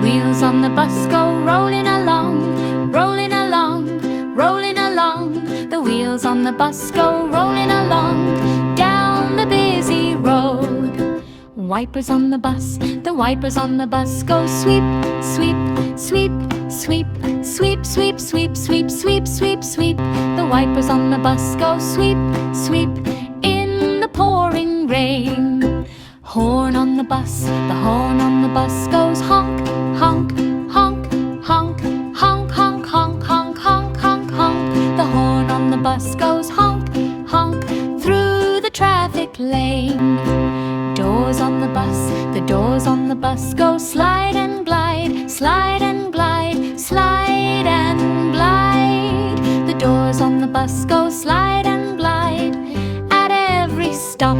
Wheels on the bus go rolling along, rolling along, rolling along. The wheels on the bus go rolling along down the busy road. Wipers on the bus, the wipers on the bus go sweep, sweep, sweep, sweep, sweep, sweep, sweep, sweep, sweep, sweep, sweep. The wipers on the bus go sweep, sweep in the pouring rain. Horn on the bus, the horn on the bus goes honk, honk, honk, honk, honk, honk, honk, honk, honk, honk, honk. The horn on the bus goes honk, honk through the traffic lane. Doors on the bus, the doors on the bus go slide and glide, slide and glide, slide and glide. The doors on the bus go slide and glide at every stop.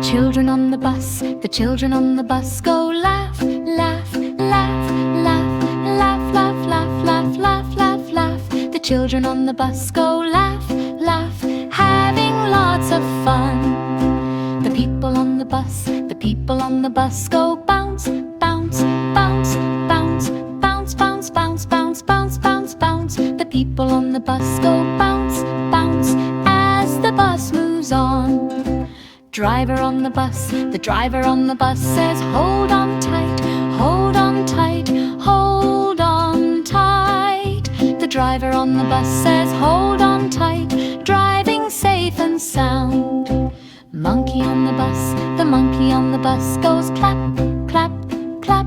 Children on the bus, the children on the bus go laugh, laugh, laugh, laugh, laugh, laugh, laugh, laugh, laugh, laugh, laugh. The children on the bus go laugh, laugh, having lots of fun. The people on the bus, the people on the bus go bounce, bounce, bounce, bounce, bounce, bounce, bounce, bounce, bounce, bounce, bounce. The people on the bus go bounce, bounce as the bus moves on. Driver on the bus, the driver on the bus says hold on tight, hold on tight, hold on tight. The driver on the bus says hold on tight, driving safe and sound. Monkey on the bus, the monkey on the bus goes clap, clap, clap,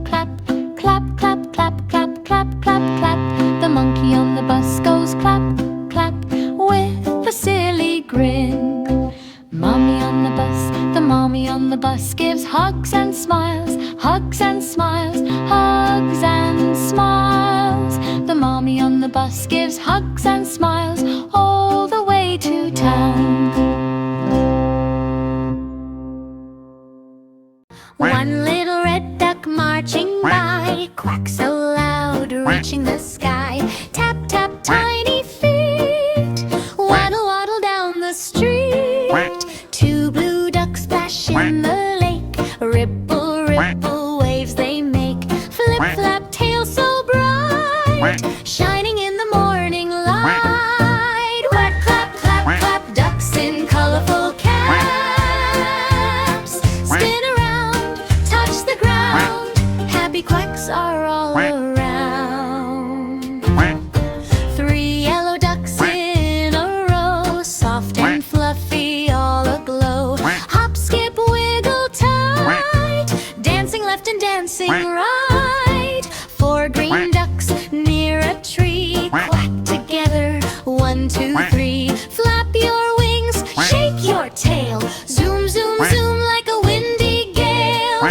clap, clap, clap, clap, clap, clap, clap, clap. The monkey on the bus goes clap, clap with a silly grin. Mommy on the bus, the mommy on the bus gives hugs and smiles, hugs and smiles, hugs and smiles. The mommy on the bus gives hugs and smiles all the way to town. One little red duck marching by, quack so loud, reaching the sky. Tap, tap, tiny feet, waddle, waddle down the street. Two blue ducks splash in the lake, ripple, ripple, waves they make. Flip, flap, tail so bright, shining in the morning light. Quack, clap, clap, clap, ducks in colorful caps. Spin around, touch the ground, happy quacks are all around. Three yellow ducks in a row, soft and fluffy, all aglow. Hop, skip, wiggle tight, dancing left and dancing right. Four green ducks near a tree, quack together, 1, 2, 3. Flap your wings, shake your tail, zoom, zoom, zoom like a windy gale.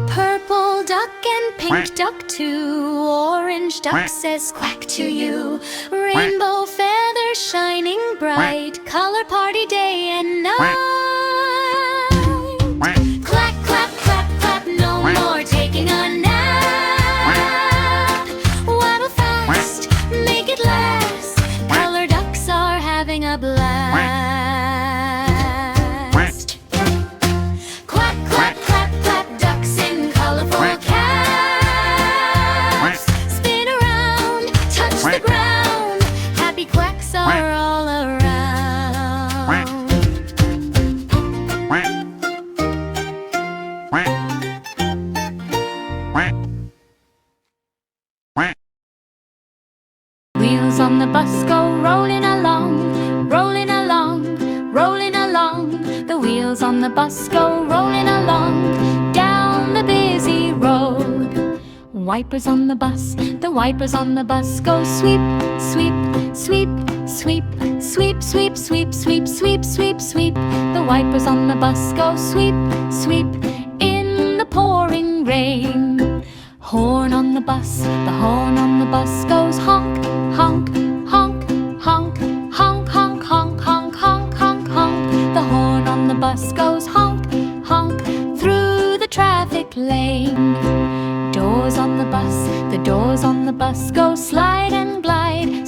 Purple duck and pink duck too, orange duck says quack to you. Rainbow feathers shining bright, color party day and night. Clack, clap, clap, clap, no more taking a nap. Waddle fast, make it last, color ducks are having a blast. Quack, quack, clap, clap, ducks in colorful caps. Spin around, touch the ground, happy quacks are all around. Wheels on the bus go rolling along, rolling along, rolling along. The wheels on the bus go rolling along down the busy road. Wipers on the bus, the wipers on the bus go sweep, sweep, sweep, sweep, sweep, sweep, sweep, sweep, sweep, sweep, sweep. The wipers on the bus go sweep, sweep in the pouring rain. Horn on the bus, the horn on the bus goes honk, honk, honk, honk, honk, honk, honk, honk, honk, honk, honk. The horn on the bus goes honk, honk through the traffic lane. Doors on the bus, the doors on the bus go slide and glide,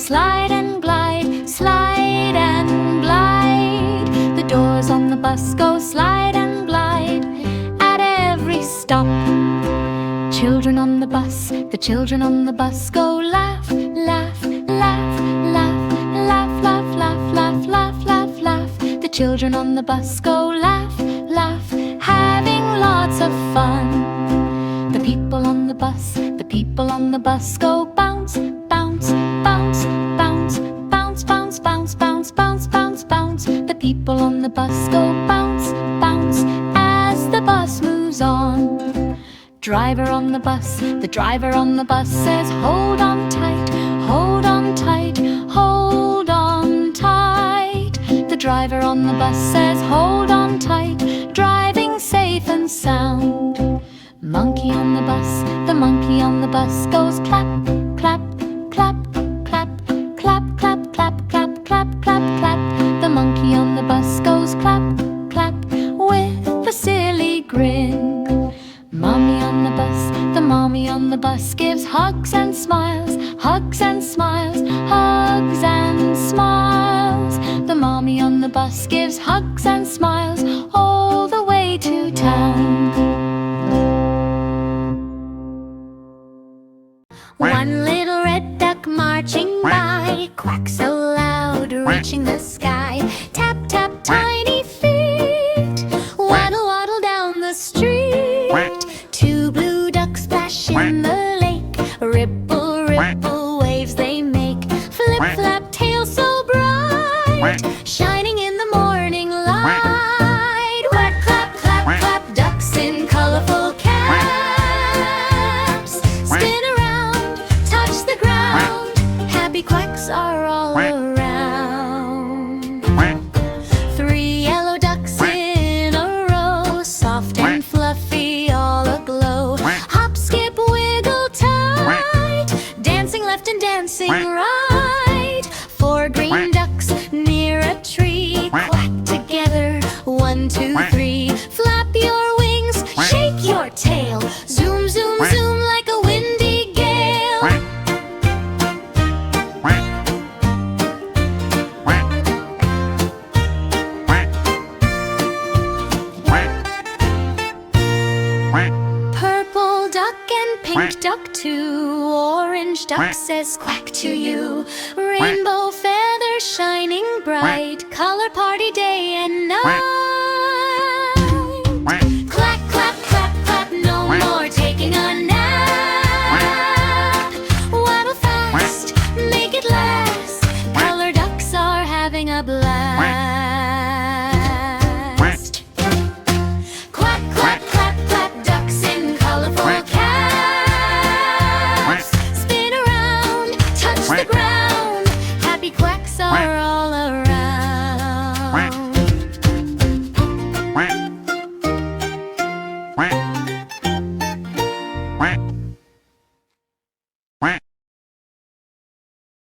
children on the bus go laugh, laugh, laugh, laugh, laugh, laugh, laugh, laugh, laugh, laugh, laugh. The children on the bus go laugh, laugh, having lots of fun. The people on the bus go bounce, bounce, bounce, bounce, bounce, bounce, bounce, bounce, bounce, bounce, bounce. The people on the bus go bounce, bounce, as the bus moves on. Driver on the bus, the driver on the bus says, hold on tight, hold on tight, hold on tight. The driver on the bus says, hold on tight, driving safe and sound. Monkey on the bus, the monkey on the bus goes clap, clap, clap, clap, clap, clap, clap, clap, clap, clap, clap. The monkey on the bus goes clap, clap, with a silly grin. Mommy on the bus, the mommy on the bus gives hugs and smiles, hugs and smiles, hugs and smiles. The mommy on the bus gives hugs and smiles all the way to town. One little red duck marching by, quack so loud, reaching the sky. Tap, tap, tiny feet, waddle, waddle down the street. Two blue ducks splash in the lake, ripple, ripple, waves they make. Flip, flap, tail so bright, shining in the morning light. Quack, clap, clap, clap, ducks in colorful caps. Spin around, touch the ground, happy quacks are all around. Three yellow ducks in a row, soft and fluffy, all aglow. Hop, skip, wiggle tight, dancing left and dancing right. Four green ducks near a tree, quack together, 1, 2, 3. Flap your wings, shake your tail, zoom, zoom, zoom like a windy gale. Purple duck and pink duck too, orange duck says quack to you. Rainbow feathers shining bright, color party day and night. Clack, clap, clap, clap, no more taking a nap. Waddle fast, make it last, color ducks are having a blast. Quack, quack, clap, clap, ducks in colorful caps. Spin around, touch the ground, happy quacks are all around.